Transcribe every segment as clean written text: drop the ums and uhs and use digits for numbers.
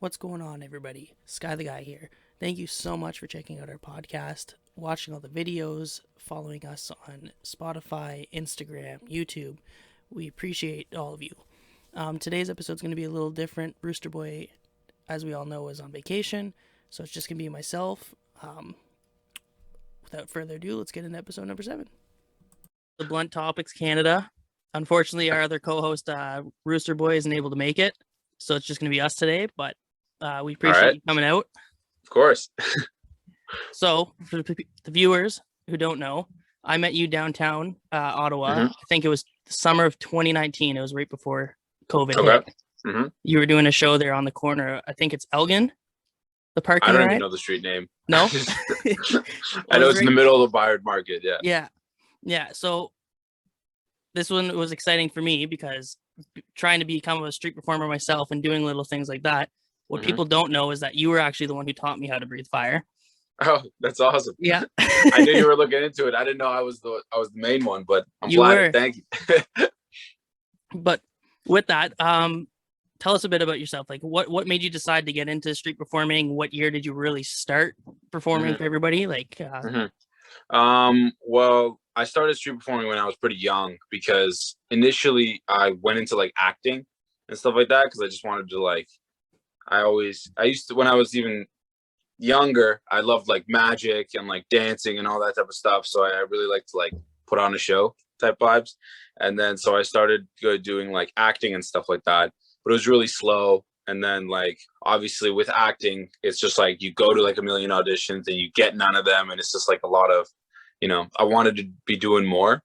What's going on, everybody? Skye the Guy here. Thank you so much for checking out our podcast, watching all the videos, following us on Spotify, Instagram, YouTube. We appreciate all of you. Today's episode is going to be a little different. Brewster Boy, as we all know, is on vacation, so it's just going to be myself. Without further ado, let's get into episode number 7. The Blunt Topics Canada. Unfortunately, our other co-host, Brewster Boy, isn't able to make it, so it's just going to be us today, but we appreciate you coming out. Of course. So, for the viewers who don't know, I met you downtown Ottawa. I think it was the summer of 2019. It was right before COVID hit. You were doing a show there on the corner. I think it's Elgin, the parking I don't ride. even know the street name. No? I know it's in the middle of the Bayard Market, yeah. Yeah. So, this one was exciting for me because trying to become a street performer myself and doing little things like that, what people don't know is that you were actually the one who taught me how to breathe fire. Oh, that's awesome. Yeah. I knew you were looking into it. I didn't know I was the main one, but I'm flattered. Thank you. But with that, tell us a bit about yourself. Like what made you decide to get into street performing? What year did you really start performing for everybody? Like well, I started street performing when I was pretty young because initially I went into like acting and stuff like that because I just wanted to like I used to when I was even younger, I loved like magic and like dancing and all that type of stuff. So I really liked to like put on a show type vibes. And then so I started doing like acting and stuff like that. But it was really slow. And then like obviously with acting, it's just like you go to like a million auditions and you get none of them. And it's just like a lot of, I wanted to be doing more.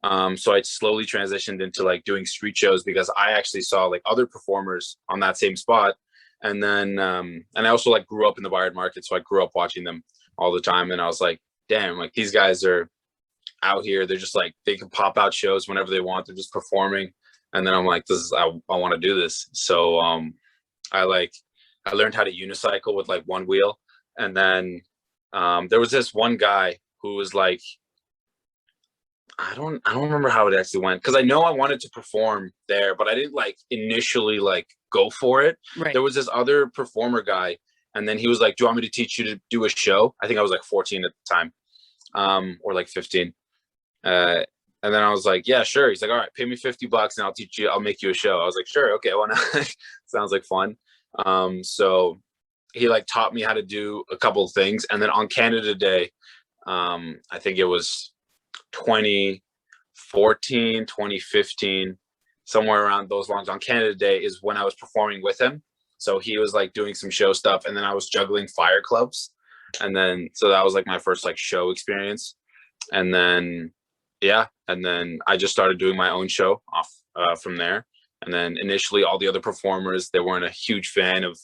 So I slowly transitioned into like doing street shows because I actually saw like other performers on that same spot. And then and I also like grew up in the Bayard Market, so I grew up watching them all the time. And I was like, damn, like these guys are out here. They're just like they can pop out shows whenever they want. They're just performing. And then I'm like, I want to do this. So I learned how to unicycle with like one wheel. And then there was this one guy who was like, I don't remember how it actually went because I know I wanted to perform there, but I didn't like initially like go for it. Right. There was this other performer guy, and then he was like, "Do you want me to teach you to do a show?" I think I was like 14 at the time, or like 15. And then I was like, "Yeah, sure." He's like, "All right, pay me $50 and I'll teach you. I'll make you a show." I was like, "Sure, okay, why not?" Sounds like fun. So he like taught me how to do a couple of things, and then on Canada Day, I think it was 2014, 2015, somewhere around those lines on Canada Day is when I was performing with him. So he was like doing some show stuff and then I was juggling fire clubs. And then, so that was like my first like show experience. And then, and then I just started doing my own show off from there. And then initially all the other performers, they weren't a huge fan of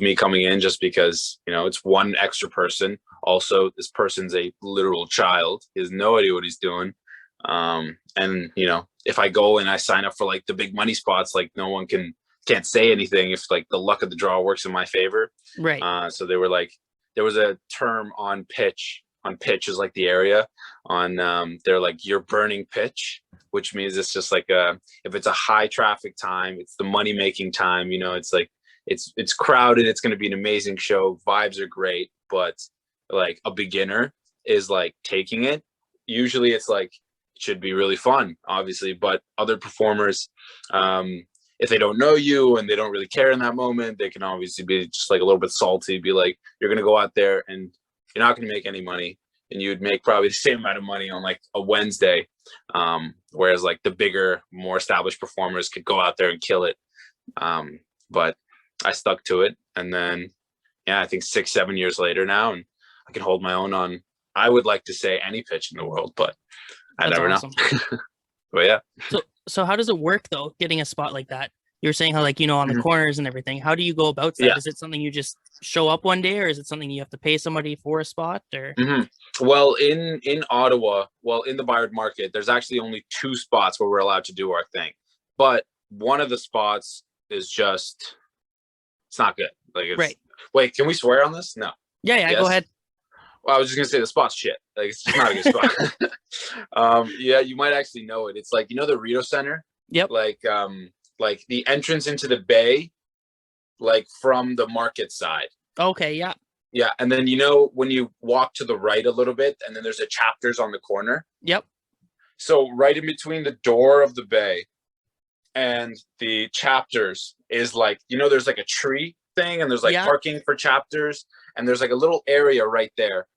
me coming in just because, it's one extra person. Also, this person's a literal child. He has no idea what he's doing. And if I go and I sign up for like the big money spots, like no one can't say anything if like the luck of the draw works in my favor. Right. So they were like, there was a term on pitch is like the area they're like, you're burning pitch, which means it's just like if it's a high traffic time, it's the money making time, it's like, it's crowded. It's going to be an amazing show. Vibes are great, but like a beginner is like taking it. Usually it's like, it should be really fun, obviously, but other performers, if they don't know you and they don't really care in that moment, they can obviously be just like a little bit salty, be like, you're going to go out there and you're not going to make any money. And you'd make probably the same amount of money on like a Wednesday. Whereas like the bigger, more established performers could go out there and kill it. But I stuck to it. And then, I think 6-7 years later now, and I can hold my own on, I would like to say any pitch in the world, but I never know. But yeah. So how does it work though, getting a spot like that? You were saying how like, on the corners and everything. How do you go about that? Yeah. Is it something you just show up one day or is it something you have to pay somebody for a spot or? Well, in Ottawa, in the Bayard Market, there's actually only 2 spots where we're allowed to do our thing. But one of the spots is just, it's not good. Like, it's, right. Wait, can we swear on this? No. Yeah, yes? Go ahead. Well, I was just gonna say the spot's shit. Like, it's just not a good spot. You might actually know it. It's like, the Rito Center. Yep. Like the entrance into the bay like from the market side. Okay, yeah. Yeah, and then when you walk to the right a little bit, and then there's a Chapters on the corner. Yep. So right in between the door of the bay and the Chapters is like, there's like a tree thing, and there's like parking for Chapters, and there's like a little area right there,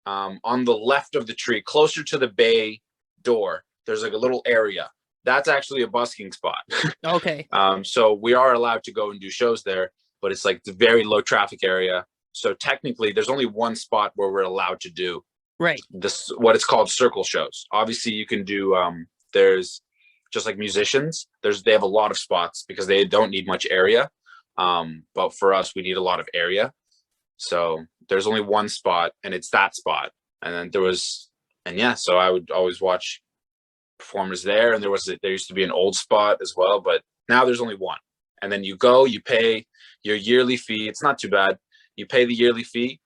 on the left of the tree, closer to the bay door. There's like a little area. That's actually a busking spot. Okay. So we are allowed to go and do shows there, but it's like the very low traffic area. So technically, there's only one spot where we're allowed to do this, what it's called circle shows. Obviously, you can do. There's just like musicians. They have a lot of spots because they don't need much area. But for us, we need a lot of area. So there's only one spot, and it's that spot. And then so I would always watch performers there. And there used to be an old spot as well, but now there's only one. And then you pay your yearly fee. It's not too bad. You pay the yearly fee,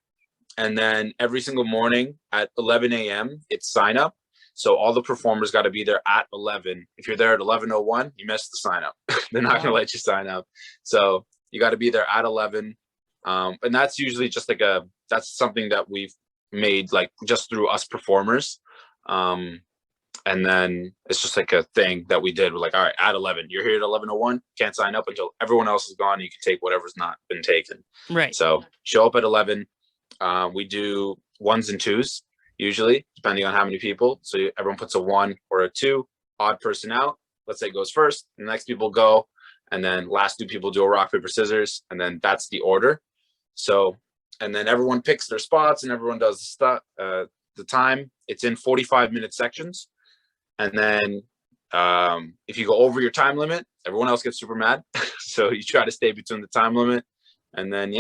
and then every single morning at 11 a.m. it's sign up. So all the performers got to be there at 11. If you're there at 11:01, you missed the sign up. They're not going to let you sign up. So you got to be there at 11. And that's usually just like that's something that we've made like just through us performers. And then it's just like a thing that we did. We're like, all right, at 11, you're here at 11:01, can't sign up until everyone else is gone. You can take whatever's not been taken. Right. So show up at 11. We do ones and twos, usually, depending on how many people. So everyone puts a 1 or a 2, odd person out. Let's say goes first. The next people go. And then last 2 people do a rock, paper, scissors. And then that's the order. So, and then everyone picks their spots and everyone does the time. It's in 45-minute sections. And then if you go over your time limit, everyone else gets super mad. So you try to stay between the time limit. And then,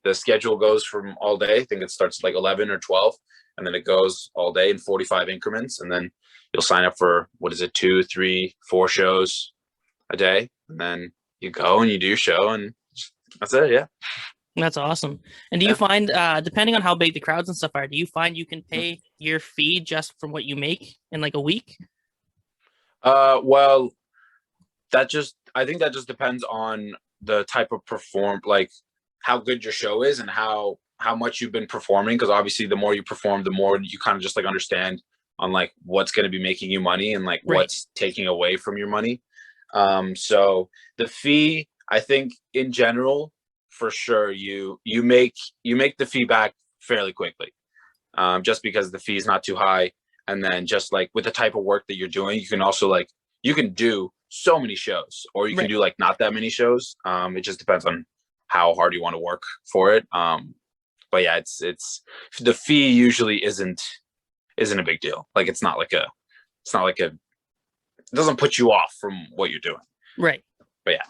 the schedule goes from all day. I think it starts like 11 or 12. And then it goes all day in 45 increments. And then you'll sign up for, 2, 3, 4 shows a day. And then you go and you do your show. And that's it. Yeah. That's awesome. And do you find, depending on how big the crowds and stuff are, do you find you can pay your fee just from what you make in like a week? Well, I think that just depends on the type of like how good your show is and how much you've been performing. Because obviously the more you perform, the more you kind of just like understand on like what's going to be making you money and like what's taking away from your money. So the fee, I think in general, for sure, you make the fee back fairly quickly, just because the fee is not too high. And then just like with the type of work that you're doing, you can also like, you can do so many shows, or you can do like not that many shows. It just depends on how hard you want to work for it. But yeah, it's the fee usually isn't a big deal. Like it doesn't put you off from what you're doing. Right. But yeah.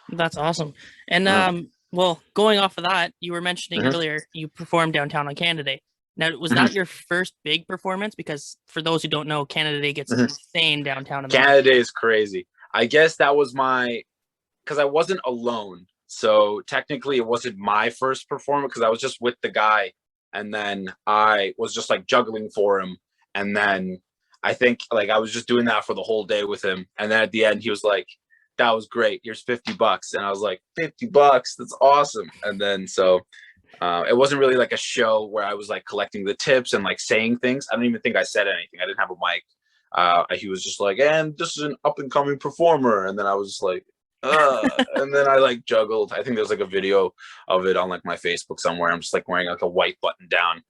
That's awesome. And well, going off of that, you were mentioning earlier you performed downtown on Canada Day. Now, was that your first big performance? Because for those who don't know, Canada Day gets insane downtown. Canada Day is crazy. I guess that was because I wasn't alone. So technically it wasn't my first performance because I was just with the guy. And then I was just like juggling for him. And then I think like I was just doing that for the whole day with him. And then at the end, he was like, that was great. Here's $50. And I was like, $50? That's awesome. And then so it wasn't really like a show where I was like collecting the tips and like saying things. I don't even think I said anything. I didn't have a mic. He was just like, and this is an up and coming performer. And then I was just like, and then I like juggled. I think there's like a video of it on like my Facebook somewhere. I'm just like wearing like a white button down.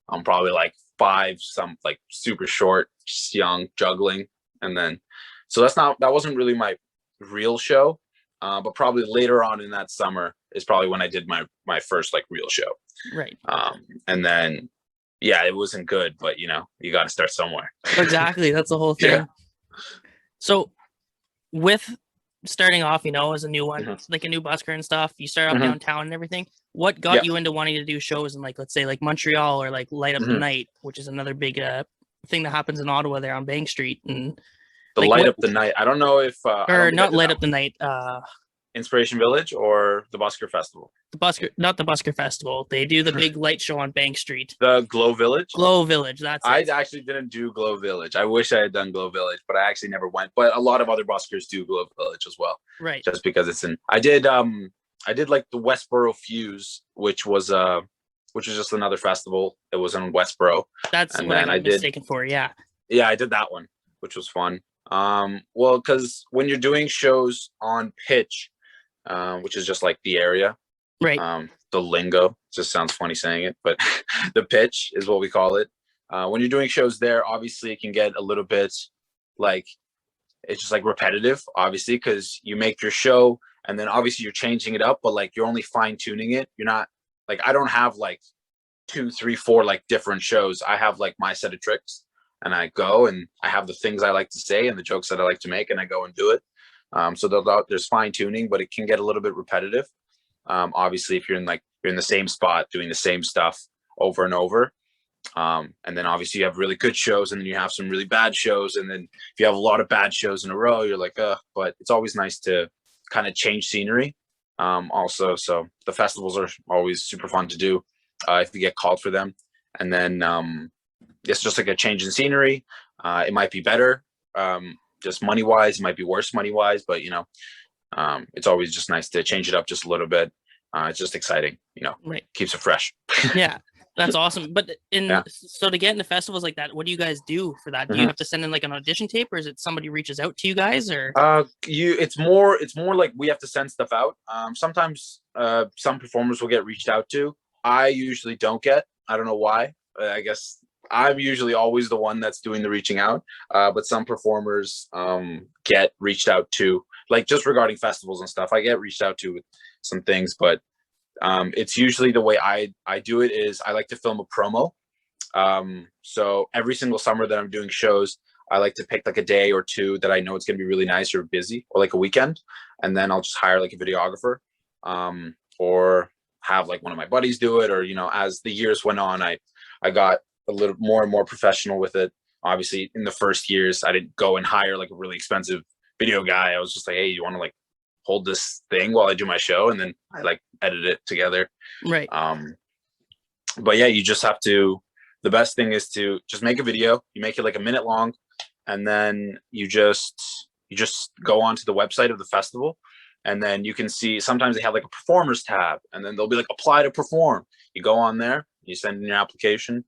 I'm probably like 5, some like super short, just young, juggling. And then, so that wasn't really my real show. But probably later on in that summer is probably when I did my first like real show. Right. And then, yeah, it wasn't good, but you got to start somewhere. Exactly. That's the whole thing. Yeah. So with starting off, as a new one, like a new busker and stuff, you start off downtown and everything. What got you into wanting to do shows in like, let's say like Montreal or like Light Up the Night, which is another big thing that happens in Ottawa there on Bank Street? And the like, Light Up the Night. I don't know if or not Light Up the Night. Inspiration Village or the Busker Festival? Not the Busker Festival. They do the big light show on Bank Street. The Glow Village? Glow Village, that's it. I actually didn't do Glow Village. I wish I had done Glow Village, but I actually never went. But a lot of other buskers do Glow Village as well. Right. Just because it's I did I did like the Westboro Fuse, which was just another festival. It was in Westboro. That's And what I then got mistaken for. Yeah. yeah, I did that one, which was fun. Well, because when you're doing shows on pitch, which is just like the area, Right. the lingo just sounds funny saying it, but the pitch is what we call it. When you're doing shows there, obviously it can get a little bit like it's just like repetitive, obviously, because you make your show and then obviously you're changing it up, but like you're only fine tuning it. You're not like I don't have like two, three, four like different shows. I have like my set of tricks and I go and I have the things I like to say and the jokes that I like to make and I go and do it. So there's fine tuning, but it can get a little bit repetitive. Obviously, if you're in the same spot doing the same stuff over and over, and then obviously you have really good shows, and then you have some really bad shows, and then if you have a lot of bad shows in a row, you're like, but it's always nice to kind of change scenery. Also, so the festivals are always super fun to do if you get called for them, and then it's just like a change in scenery. It might be better, just money wise. It might be worse money wise, but it's always just nice to change it up just a little bit. It's just exciting, Right. keeps it fresh. Yeah. That's awesome. But Yeah. so to get into festivals like that, what do you guys do for that? Do you have to send in like an audition tape, or is it somebody reaches out to you guys, or? It's more like we have to send stuff out. Sometimes some performers will get reached out to. I usually don't get. I don't know why. I guess I'm usually always the one that's doing the reaching out. But some performers get reached out to, like just regarding festivals and stuff. I get reached out to with some things, but it's usually the way I do it is I like to film a promo. So every single summer that I'm doing shows, I like to pick like a day or two that I know it's going to be really nice or busy, or like a weekend. And then I'll just hire like a videographer, or have like one of my buddies do it. Or, as the years went on, I got a little more and more professional with it. Obviously in the first years, I didn't go and hire like a really expensive video guy. I was just like, hey, you want to like hold this thing while I do my show? And then I like edit it together. Right. But yeah, you just have to, the best thing is to just make a video. You make it like a minute long, and then you just go onto the website of the festival, and then you can see sometimes they have like a performers tab, and then they'll be like apply to perform. You go on there, you send in your application.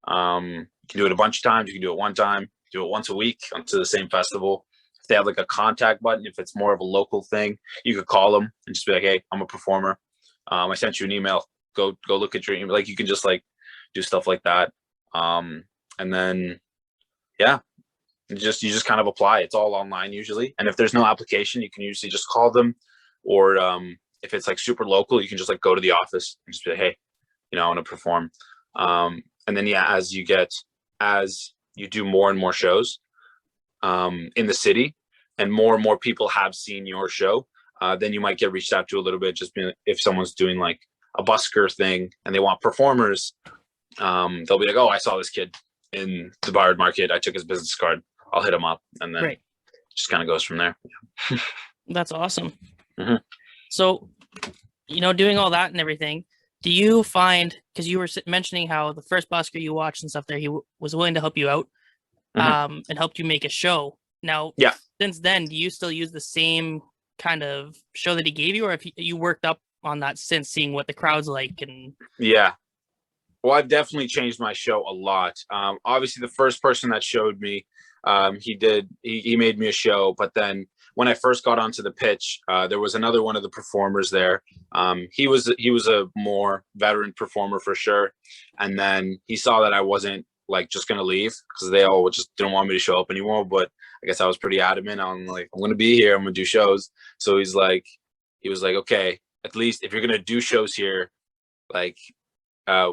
You can do it a bunch of times. You can do it one time, do it once a week onto the same festival. If they have like a contact button, if it's more of a local thing, you could call them and just be like, hey, I'm a performer. I sent you an email. Go look at your email. Like you can just like do stuff like that. And then yeah, you just kind of apply. It's all online usually. And if there's no application, you can usually just call them, or if it's like super local, you can just like go to the office and just be like, hey, I want to perform. And then yeah, as you do more and more shows in the city, and more people have seen your show, then you might get reached out to a little bit. Just if someone's doing like a busker thing and they want performers, they'll be like, oh, I saw this kid in the Bard Market. I took his business card. I'll hit him up, and then just kind of goes from there. That's awesome. So, doing all that and everything, do you find, because you were mentioning how the first busker you watched and stuff there, he was willing to help you out, and helped you make a show. Now, since then, do you still use the same kind of show that he gave you, or if you worked up on that since, seeing what the crowd's like? And yeah, well, I've definitely changed my show a lot. Obviously, the first person that showed me, he made me a show. But then when I first got onto the pitch, there was another one of the performers there. He was a more veteran performer for sure. And then he saw that I wasn't like just gonna leave, because they all just didn't want me to show up anymore. But I guess I was pretty adamant. I'm like, I'm gonna be here. I'm gonna do shows. So he was like, okay, at least if you're gonna do shows here, like,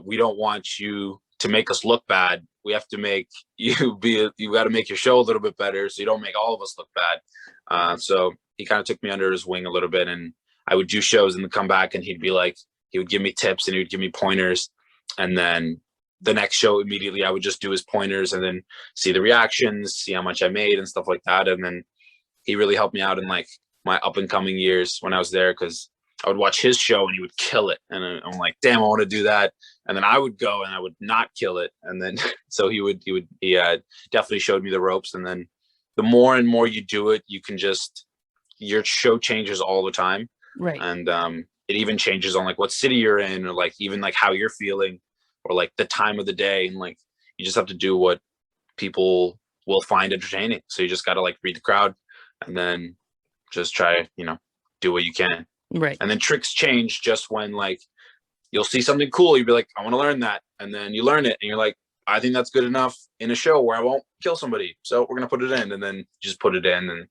we don't want you to make us look bad. We have to make you you got to make your show a little bit better, so you don't make all of us look bad. So he kind of took me under his wing a little bit, and I would do shows and then come back, and he would give me tips and he would give me pointers. And then the next show, immediately I would just do his pointers and then see the reactions, see how much I made and stuff like that. And then he really helped me out in like my up and coming years when I was there, because I would watch his show and he would kill it. And I'm like, damn, I want to do that. And then I would go and I would not kill it. And then, so he definitely showed me the ropes. And then the more and more you do it, you can your show changes all the time. Right. And it even changes on like what city you're in, or like even like how you're feeling, or like the time of the day, and like you just have to do what people will find entertaining. So you just got to like read the crowd, and then just try, do what you can. Right. And then tricks change just when like you'll see something cool, you'll be like, I want to learn that, and then you learn it, and you're like, I think that's good enough in a show where I won't kill somebody, so we're gonna put it in, and then you just put it in, and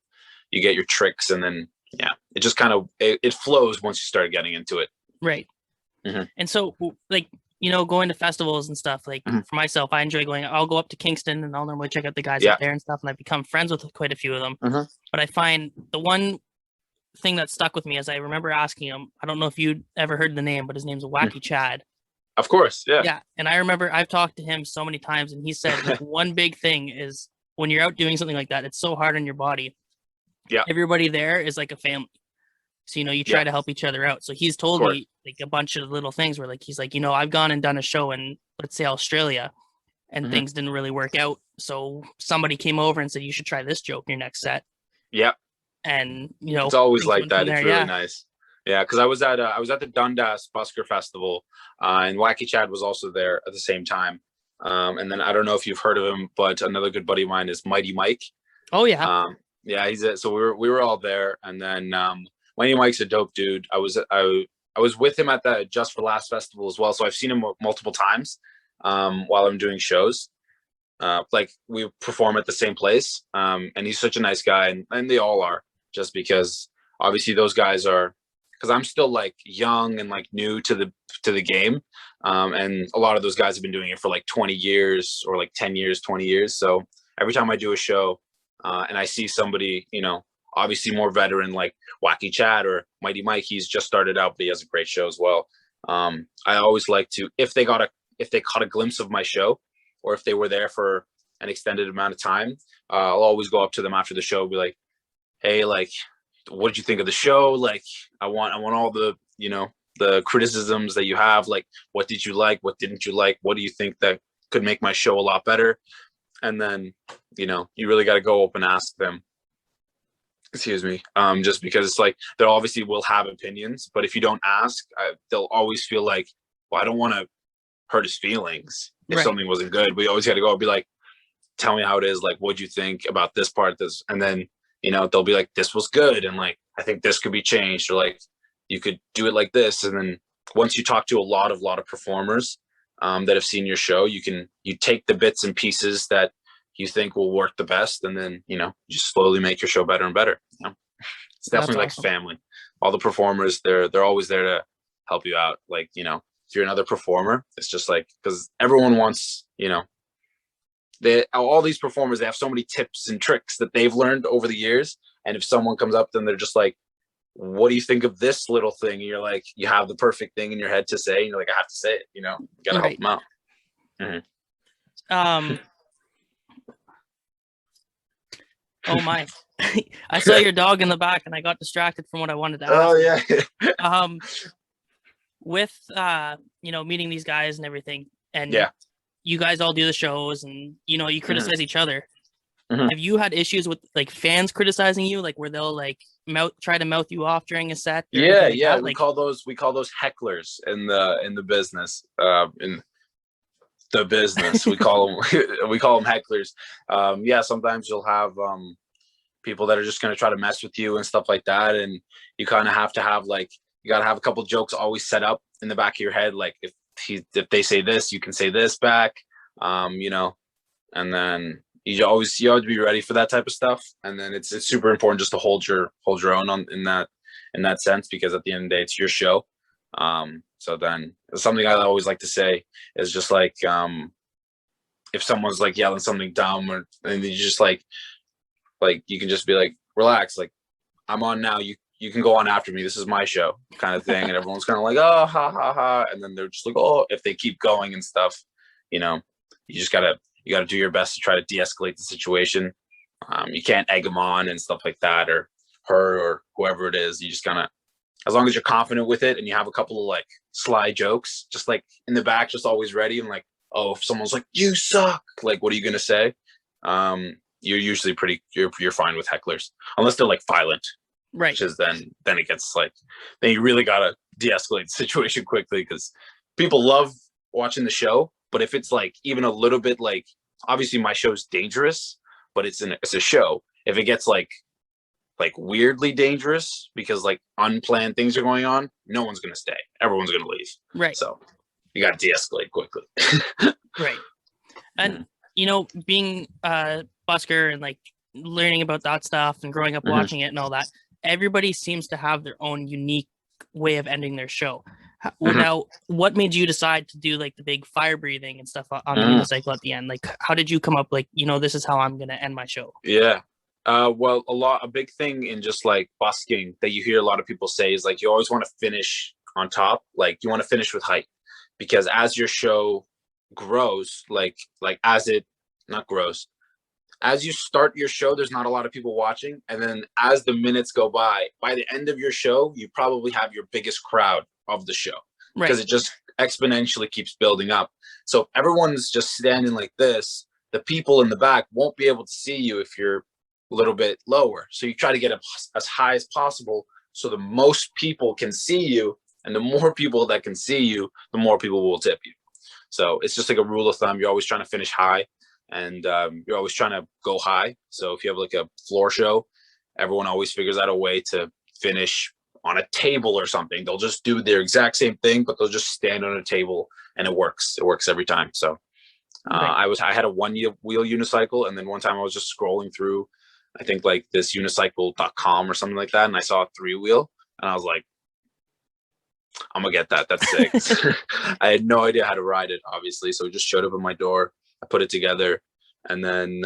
you get your tricks, and then it just kind of it flows once you start getting into it. Right. Mm-hmm. And so, like, going to festivals and stuff, like for myself, I enjoy going. I'll go up to Kingston and I'll normally check out the guys up there and stuff, and I've become friends with quite a few of them. But I find the one thing that stuck with me is I remember asking him, I don't know if you'd ever heard the name, but his name's Wacky Chad. Of course, yeah. Yeah, and I remember I've talked to him so many times, and he said like, one big thing is when you're out doing something like that, it's so hard on your body. Yeah. Everybody there is like a family. So, you try to help each other out. So he's told me like a bunch of little things where like, he's like, I've gone and done a show in, let's say, Australia, and things didn't really work out. So somebody came over and said, you should try this joke in your next set. Yeah. And, it's always like that. It's really nice. Yeah. Cause I was at the Dundas Busker Festival, and Wacky Chad was also there at the same time. And then I don't know if you've heard of him, but another good buddy of mine is Mighty Mike. Oh yeah. Yeah. So we were all there. And then, Mighty Mike's a dope dude. I was with him at the Just for Laughs festival as well, so I've seen him multiple times while I'm doing shows. Like we perform at the same place, and he's such a nice guy, and they all are. Just because obviously those guys are, because I'm still like young and like new to the game, and a lot of those guys have been doing it for like 20 years or like 10 years, 20 years. So every time I do a show, and I see somebody, obviously more veteran like Wacky Chad or Mighty Mike, he's just started out, but he has a great show as well. I always like to, if they caught a glimpse of my show, or if they were there for an extended amount of time, I'll always go up to them after the show and be like, hey, like, what did you think of the show? Like, I want all the, the criticisms that you have. Like, what did you like? What didn't you like? What do you think that could make my show a lot better? And then, you really got to go up and ask them. Excuse me. Just because it's like, they obviously will have opinions, but if you don't ask, they'll always feel like, well, I don't want to hurt his feelings if something wasn't good. We always got to go and be like, tell me how it is. Like, what'd you think about this part? This, and then, they'll be like, this was good. And like, I think this could be changed, or like, you could do it like this. And then once you talk to a lot of performers that have seen your show, you take the bits and pieces that you think will work the best, and then you just slowly make your show better and better. It's definitely like family. All the performers, they're always there to help you out. Like, if you're another performer, it's just like, because everyone wants, all these performers, they have so many tips and tricks that they've learned over the years, and if someone comes up, then they're just like, what do you think of this little thing? And you're like, you have the perfect thing in your head to say, and you're like, I have to say it. You gotta help them out. Oh my! I saw your dog in the back, and I got distracted from what I wanted to ask. Oh yeah. With meeting these guys and everything, and you guys all do the shows, and you criticize each other. Have you had issues with like fans criticizing you, like where they'll like try to mouth you off during a set? Yeah. We call those hecklers in the business. In the business, we call them hecklers. Sometimes you'll have people that are just going to try to mess with you and stuff like that, and you kind of have to have like, you got to have a couple jokes always set up in the back of your head, like if they say this, you can say this back, and then you have to be ready for that type of stuff. And then it's super important just to hold your own in that sense, because at the end of the day, it's your show. So then something I always like to say is just like, if someone's like yelling something dumb, and you just like you can just be like, relax, like I'm on now, you can go on after me, this is my show, kind of thing. And everyone's kind of like, oh, ha ha ha, and then they're just like, oh, if they keep going and stuff, you just gotta do your best to try to de-escalate the situation. You can't egg them on and stuff like that, or her, or whoever it is. You just gotta, as long as you're confident with it and you have a couple of like sly jokes just like in the back, just always ready, and like, oh, if someone's like, you suck, like, what are you gonna say? You're usually you're fine with hecklers, unless they're like violent. Right. which is then it gets like, then you really gotta de-escalate the situation quickly, because people love watching the show, but if it's like even a little bit like, obviously my show's dangerous, but it's a show. If it gets like weirdly dangerous because like unplanned things are going on, no one's gonna stay. Everyone's gonna leave. Right. So you got to de-escalate quickly. Right. And being Busker and like learning about that stuff and growing up watching it and all that, everybody seems to have their own unique way of ending their show. Now, what made you decide to do like the big fire breathing and stuff on the unicycle at the end? Like, how did you come up like, this is how I'm gonna end my show? Yeah. Well, a big thing in just like busking that you hear a lot of people say is like, you always want to finish on top. Like you want to finish with height, because as your show grows, like as it not grows, as you start your show, there's not a lot of people watching. And then as the minutes go by the end of your show, you probably have your biggest crowd of the show, because it just exponentially keeps building up. So if everyone's just standing like this, the people in the back won't be able to see you if you're a little bit lower. So you try to get as high as possible so the most people can see you, and the more people that can see you, the more people will tip you. So it's just like a rule of thumb. You're always trying to finish high, and you're always trying to go high. So if you have like a floor show, everyone always figures out a way to finish on a table or something. They'll just do their exact same thing, but they'll just stand on a table, and it works every time. So I had a wheel unicycle, and then one time I was just scrolling through, I think like this unicycle.com or something like that, and I saw a 3-wheel, and I was like, I'm gonna get that. That's sick. I had no idea how to ride it, obviously, so it just showed up at my door. I put it together, and then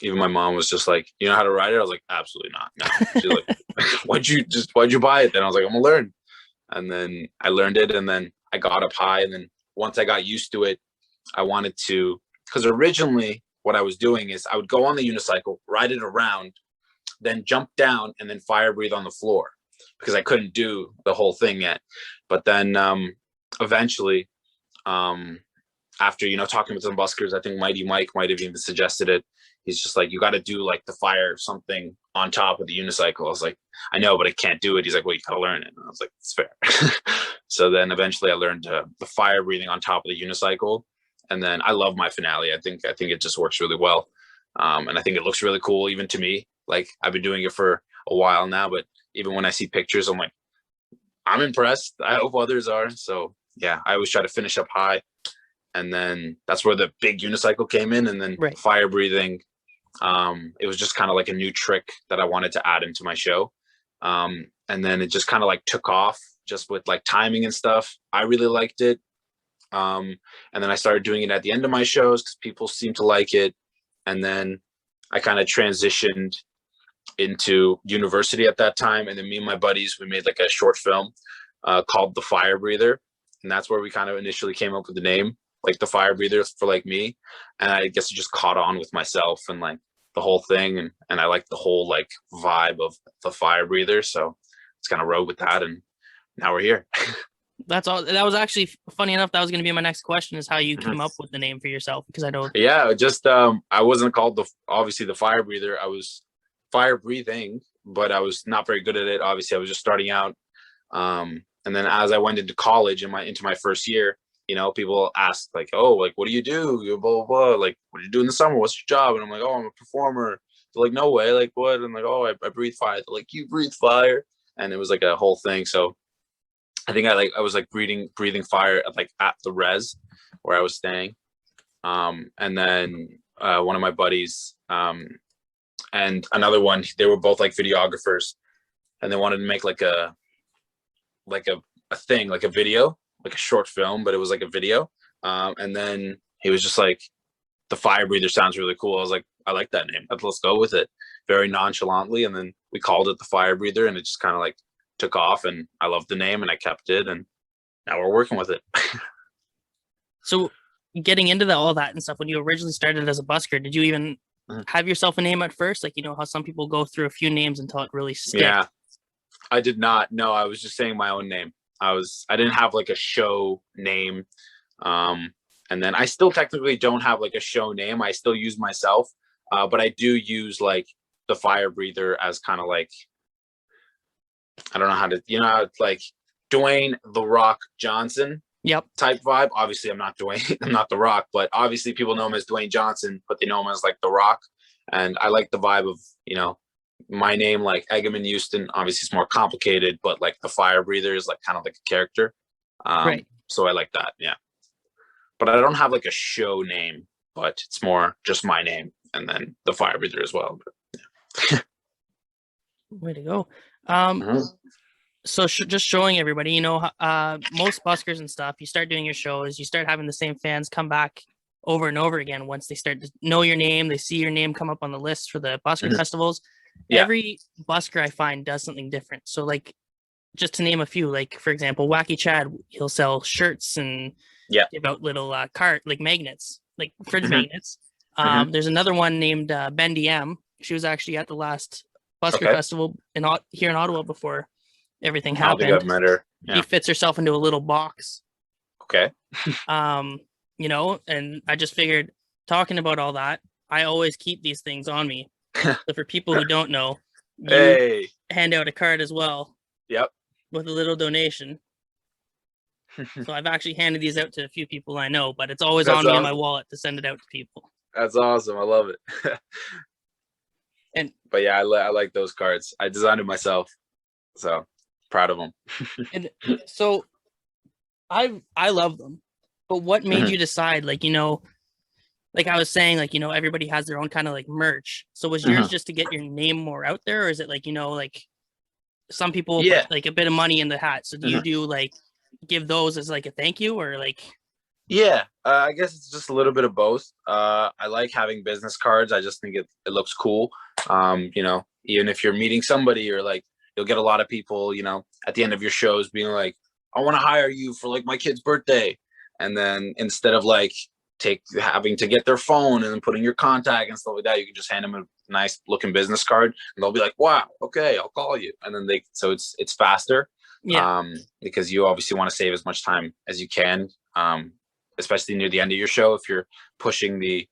even my mom was just like, "You know how to ride it?" I was like, "Absolutely not." No. She's like, why'd you buy it? Then I was like, "I'm gonna learn," and then I learned it, and then I got up high, and then once I got used to it, I wanted to, because originally what I was doing is I would go on the unicycle, ride it around, then jump down, and then fire breathe on the floor, because I couldn't do the whole thing yet. But then eventually, after talking with some buskers, I think Mighty Mike might have even suggested it. He's just like, you got to do like the fire something on top of the unicycle. I was like, I know, but I can't do it. He's like, well, you got to learn it. And I was like, it's fair. So then eventually I learned the fire breathing on top of the unicycle. And then I love my finale. I think it just works really well. And I think it looks really cool, even to me. Like, I've been doing it for a while now, but even when I see pictures, I'm like, I'm impressed. I hope others are. So yeah, I always try to finish up high. And then that's where the big unicycle came in. And then fire breathing, it was just kind of like a new trick that I wanted to add into my show. And then it just kind of like took off just with like timing and stuff. I really liked it. And then I started doing it at the end of my shows because people seem to like it. And then I kind of transitioned into university at that time. And then me and my buddies, we made like a short film called The Firebreather. And that's where we kind of initially came up with the name, like The Firebreather for like me. And I guess it just caught on with myself and like the whole thing. And I like the whole like vibe of The Firebreather. So it's kind of rode with that. And now we're here. That's all. That was actually funny enough. That was going to be my next question, is how you came up with the name for yourself, because I know. Yeah, just I wasn't called obviously the fire breather. I was fire breathing, but I was not very good at it. Obviously, I was just starting out. And then as I went into college into my first year, people ask like, "Oh, like what do you do? You blah blah blah. Like, what do you do in the summer? What's your job?" And I'm like, "Oh, I'm a performer." They're like, "No way. Like what?" And I'm like, "Oh, I breathe fire." They're like, "You breathe fire," and it was like a whole thing. So I think I was like breathing fire at the res where I was staying. And then one of my buddies and another one, they were both like videographers, and they wanted to make like a thing, like a video, like a short film, but it was like a video. And then he was just like, The Fire Breather sounds really cool. I was like, I like that name. Let's go with it, very nonchalantly. And then we called it The Fire Breather, and it just kind of like took off, and I loved the name, and I kept it, and now we're working with it. So getting into all that and stuff, when you originally started as a busker, did you even have yourself a name at first? Like, how some people go through a few names until it really sticks. Yeah, I did not. No, I was just saying my own name. I didn't have like a show name. And then I still technically don't have like a show name. I still use myself. But I do use like The Fire Breather as kind of like I don't know how to, how it's like Dwayne The Rock Johnson Yep. type vibe. Obviously, I'm not Dwayne, I'm not The Rock, but obviously people know him as Dwayne Johnson, but they know him as like The Rock. And I like the vibe of, my name, like Egemen Ustun. Obviously, it's more complicated, but like the Firebreather is like kind of like a character. Right. So I like that. Yeah. But I don't have like a show name, but it's more just my name and then the Firebreather as well. Way to go. So just showing everybody, most buskers and stuff, you start doing your shows, you start having the same fans come back over and over again once they start to know your name, they see your name come up on the list for the busker festivals. Yeah. Every busker I find does something different. So like, just to name a few, like for example, Wacky Chad, he'll sell shirts and give out little cart like magnets, like fridge magnets. There's another one named Bendy M. She was actually at the last Busker Festival here in Ottawa before everything happened. I don't think I've met her. Yeah. She fits herself into a little box. Okay. And I just figured, talking about all that, I always keep these things on me. So for people who don't know, you hand out a card as well. Yep. With a little donation. So I've actually handed these out to a few people I know, but it's always on me in my wallet to send it out to people. That's awesome. I love it. But yeah, I like those cards. I designed it myself, so proud of them. And so I love them. But what made you decide, like I was saying, like, everybody has their own kind of like merch. So was yours just to get your name more out there, or is it like, like some people put like a bit of money in the hat? So do you do like give those as like a thank you, or like? Yeah, I guess it's just a little bit of both. I like having business cards. I just think it looks cool. Even if you're meeting somebody, or like you'll get a lot of people, at the end of your shows being like, I want to hire you for like my kid's birthday. And then instead of like having to get their phone and then putting your contact and stuff like that, you can just hand them a nice looking business card and they'll be like, wow, okay, I'll call you. And then so it's faster. Yeah. Because you obviously want to save as much time as you can. Especially near the end of your show, if you're pushing the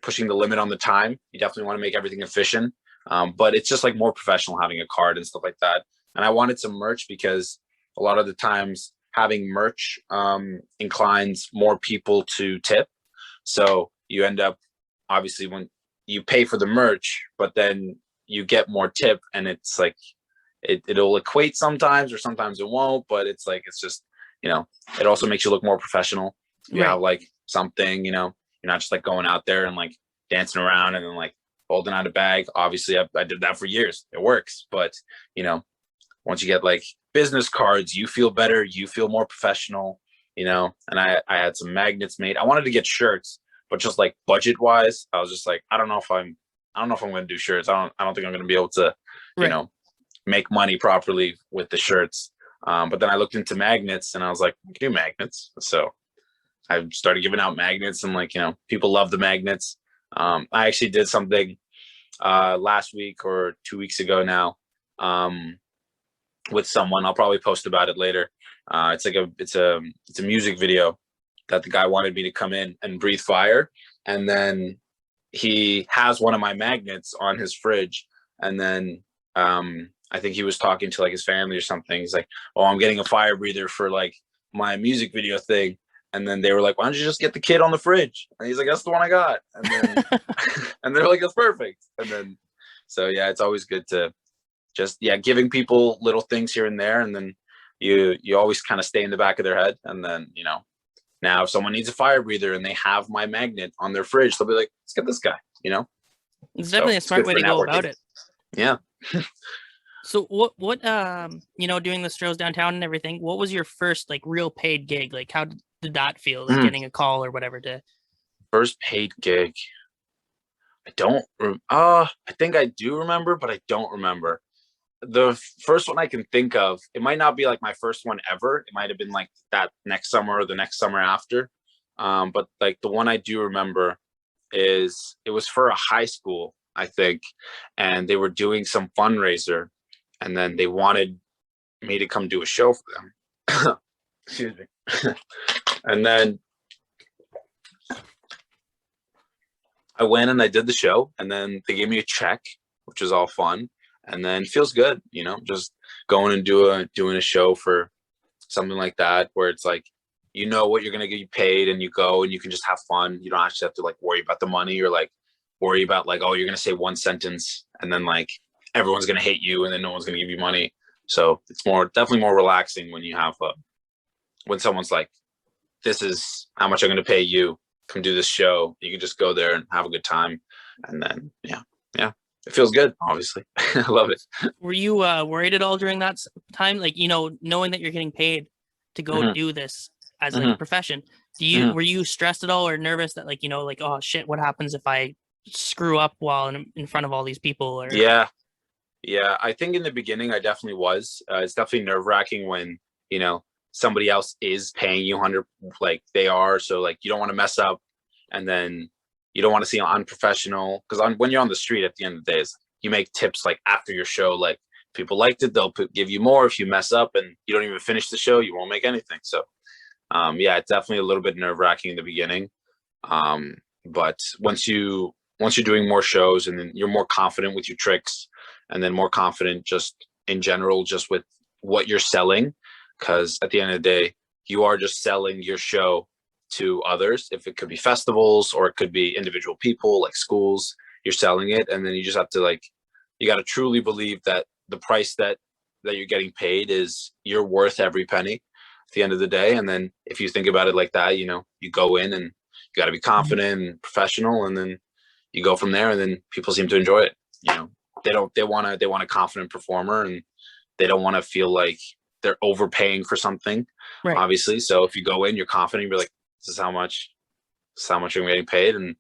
limit on the time, you definitely want to make everything efficient. But it's just like more professional having a card and stuff like that. And I wanted some merch because a lot of the times having merch inclines more people to tip. So you end up, obviously, when you pay for the merch, but then you get more tip, and it's like it'll equate sometimes, or sometimes it won't. But it's just, it also makes you look more professional. You have like something, you're not just like going out there and like dancing around and then like holding out a bag. Obviously, I did that for years. It works. But, once you get like business cards, you feel better. You feel more professional, and I had some magnets made. I wanted to get shirts, but just like budget wise, I was just like, I don't know if I'm going to do shirts. I don't think I'm going to be able to, make money properly with the shirts. But then I looked into magnets and I was like, I can do magnets. So I started giving out magnets, and like, people love the magnets. I actually did something last week or 2 weeks ago now with someone. I'll probably post about it later. It's a music video that the guy wanted me to come in and breathe fire. And then he has one of my magnets on his fridge. And then I think he was talking to like his family or something. He's like, oh, I'm getting a fire breather for like my music video thing. And then they were like, why don't you just get the kid on the fridge? And he's like, that's the one I got. And then and they're like, that's perfect. And then, so yeah, it's always good to just, giving people little things here and there. And then you always kind of stay in the back of their head. And then, now if someone needs a fire breather and they have my magnet on their fridge, they'll be like, let's get this guy, It's definitely a smart way to go about it. Yeah. So what doing the shows downtown and everything, what was your first like real paid gig? Like how did that feel, like getting a call or whatever to first paid gig? I think I do remember, but I don't remember. The first one I can think of, it might not be like my first one ever. It might have been like that next summer or the next summer after. But like the one I do remember it was for a high school, I think, and they were doing some fundraiser, and then they wanted me to come do a show for them. Excuse me. And then I went and I did the show, and then they gave me a check, which was all fun. And then feels good, just going and doing a show for something like that, where it's like, you know what you're gonna get paid, and you go and you can just have fun. You don't actually have to like worry about the money, or like worry about like, oh, you're gonna say one sentence and then like everyone's gonna hate you and then no one's gonna give you money. So it's definitely more relaxing when you have when someone's like, this is how much I'm gonna pay you, come do this show. You can just go there and have a good time, and then yeah, it feels good. Obviously, I love it. Were you worried at all during that time? Like, knowing that you're getting paid to go Mm-hmm. do this as like a Mm-hmm. profession. Mm-hmm. Were you stressed at all or nervous that like, like, oh shit, what happens if I screw up while in front of all these people? Or Yeah, I think in the beginning I definitely was. It's definitely nerve wracking when somebody else is paying you 100, like they are. So like you don't want to mess up, and then you don't want to seem unprofessional, because when you're on the street at the end of the day, you make tips like after your show. Like people liked it, they'll give you more. If you mess up and you don't even finish the show, you won't make anything. So yeah, it's definitely a little bit nerve wracking in the beginning. But once you're doing more shows, and then you're more confident with your tricks, and then more confident just in general, just with what you're selling. Because at the end of the day, you are just selling your show to others. If it could be festivals or it could be individual people like schools, you're selling it. And then you just have to you got to truly believe that the price that you're getting paid is you're worth every penny at the end of the day. And then if you think about it like that, you go in and you got to be confident and professional, and then you go from there, and then people seem to enjoy it. They want a confident performer, and they don't want to feel like they're overpaying for something, right. Obviously. So if you go in, you're confident, you're like, this is how much I'm getting paid, and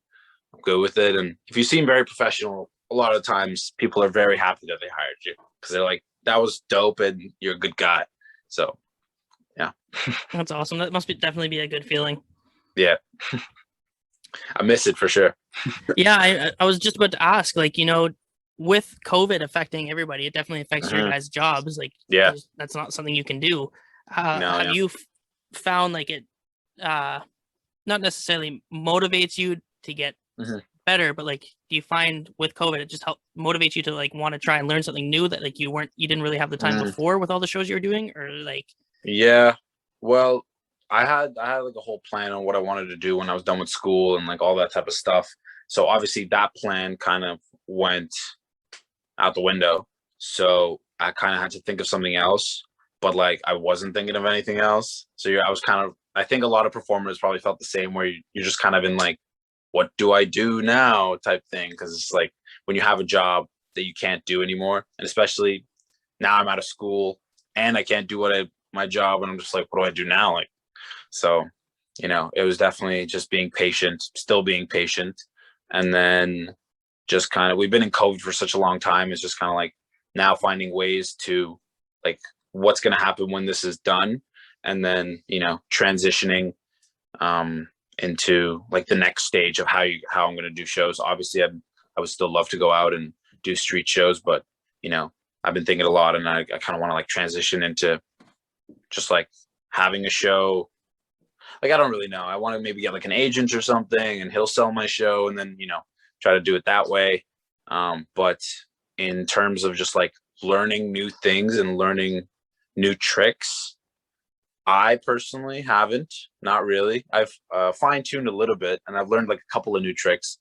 I'm good with it. And if you seem very professional, a lot of times people are very happy that they hired you, because they're like, that was dope and you're a good guy. So yeah. That's awesome. That must definitely be a good feeling. Yeah. I miss it for sure. Yeah, I was just about to ask, like, with COVID affecting everybody, it definitely affects your guys' jobs. Like, yeah, that's not something you can do. No, have you found like it not necessarily motivates you to get better, but like, do you find with COVID it just motivates you to like want to try and learn something new that like you didn't really have the time before with all the shows you were doing? Or like, yeah, well, I had like a whole plan on what I wanted to do when I was done with school and like all that type of stuff. So obviously that plan kind of went out the window. So I kind of had to think of something else, but like I wasn't thinking of anything else. So I was kind of, I think a lot of performers probably felt the same, where you're just kind of in like, what do I do now type thing? Because it's like when you have a job that you can't do anymore, and especially now I'm out of school and I can't do my job, and I'm just like, what do I do now? Like, so, it was definitely just being patient, still being patient. And then just kind of, we've been in COVID for such a long time. It's just kind of like now finding ways to like, what's going to happen when this is done. And then, transitioning into like the next stage of how I'm going to do shows. Obviously I would still love to go out and do street shows, but I've been thinking a lot, and I kind of want to like transition into just like having a show. Like, I don't really know. I want to maybe get like an agent or something, and he'll sell my show, and then, try to do it that way. But in terms of just like learning new things and learning new tricks, I personally haven't, not really. I've fine-tuned a little bit, and I've learned like a couple of new tricks,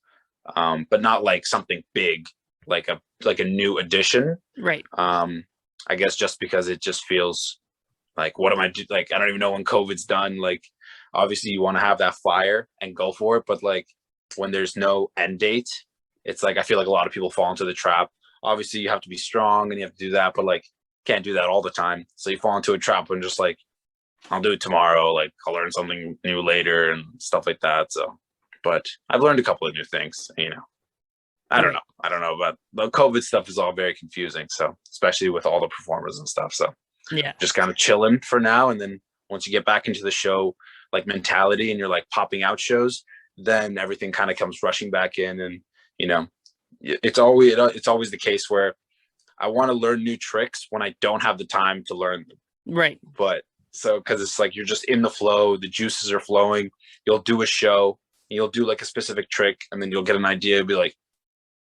but not like something big, like a new addition. Right. I guess just because it just feels like, what am I like? I don't even know when COVID's done. Like, obviously you want to have that fire and go for it, but like when there's no end date, it's like I feel like a lot of people fall into the trap. Obviously you have to be strong and you have to do that, but like can't do that all the time. So you fall into a trap and just like, I'll do it tomorrow. Like I'll learn something new later and stuff like that. So, but I've learned a couple of new things. I don't know, but the COVID stuff is all very confusing. So especially with all the performers and stuff. So yeah, just kind of chilling for now, and then once you get back into the show like mentality, and you're like popping out shows, then everything kind of comes rushing back in. And it's always the case where I want to learn new tricks when I don't have the time to learn them. Right. But so, because it's like you're just in the flow, the juices are flowing. You'll do a show, you'll do like a specific trick, and then you'll get an idea, be like,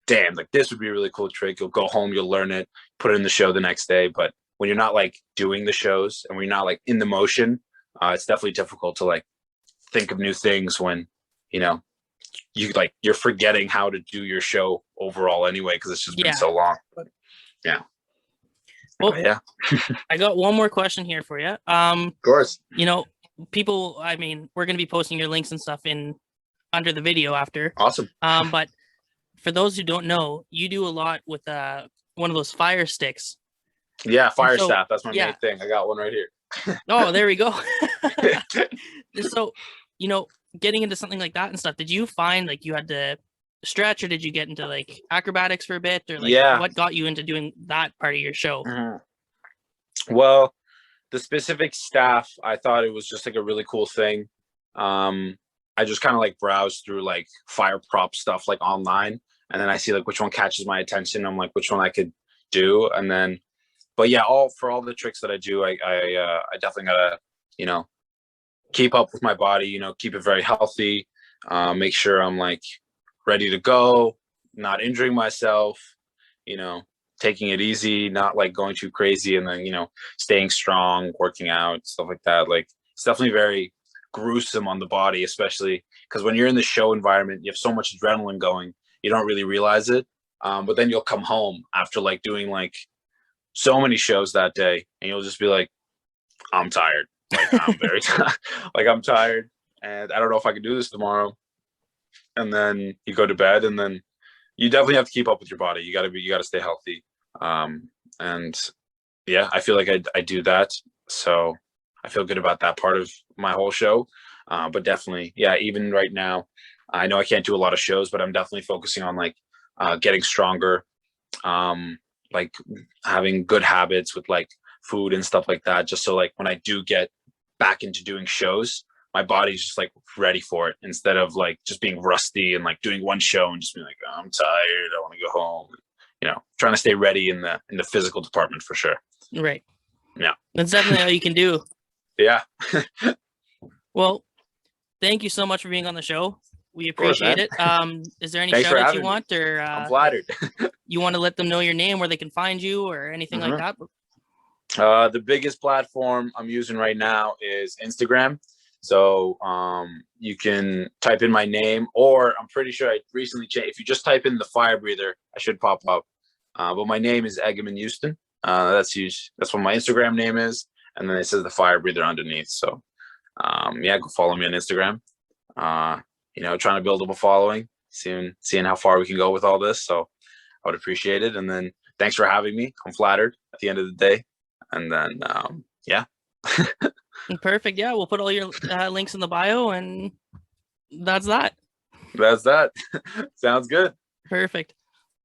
damn, like this would be a really cool trick. You'll go home, you'll learn it, put it in the show the next day. But when you're not like doing the shows and when you're not like in the motion, it's definitely difficult to like think of new things when, you know, you're forgetting how to do your show overall anyway, because it's just been so long. But yeah. Well, yeah. I got one more question here for you. Of course. You know, people, I mean, we're going to be posting your links and stuff in under the video after. Awesome. But for those who don't know, you do a lot with one of those fire sticks. Yeah, fire staff. That's my main thing. I got one right here. Oh, there we go. So, you know, getting into something like that and stuff, did you find like you had to stretch, or did you get into like acrobatics for a bit, or like what got you into doing that part of your show? Well, the specific staff, I thought it was just like a really cool thing. I just kind of like browsed through like fire prop stuff like online, and then I see like which one catches my attention. I'm like, which one I could do, and then, but yeah, for all the tricks that I do, I definitely gotta, you know, keep up with my body, you know, keep it very healthy, make sure I'm like ready to go, not injuring myself, you know, taking it easy, not like going too crazy, and then, you know, staying strong, working out, stuff like that. Like, it's definitely very gruesome on the body, especially because when you're in the show environment, you have so much adrenaline going, you don't really realize it. But then you'll come home after like doing like so many shows that day, and you'll just be like, I'm tired. Like, I'm very like, I'm tired, and I don't know if I can do this tomorrow. And then you go to bed, and then you definitely have to keep up with your body. You gotta stay healthy. And yeah, I feel like I do that. So I feel good about that part of my whole show. But definitely, yeah, even right now, I know I can't do a lot of shows, but I'm definitely focusing on like getting stronger, like having good habits with like food and stuff like that, just so like when I do get back into doing shows, my body's just like ready for it, instead of like just being rusty and like doing one show and just being like, oh, I'm tired, I want to go home. You know, trying to stay ready in the physical department for sure. Right. Yeah. That's definitely all you can do. Yeah. Well, thank you so much for being on the show. We appreciate it. Is there any shout outs you want, or I'm flattered. you want to let them know your name, where they can find you, or anything like that? The biggest platform I'm using right now is Instagram. So you can type in my name, or I'm pretty sure I recently changed. If you just type in the Firebreather, I should pop up. But my name is Egemen Ustun. That's what my Instagram name is, and then it says the Firebreather underneath. So yeah, go follow me on Instagram. You know, trying to build up a following, seeing how far we can go with all this. So I would appreciate it. And then thanks for having me. I'm flattered at the end of the day. And then yeah. Perfect. Yeah, we'll put all your links in the bio, and that's that. Sounds good. Perfect.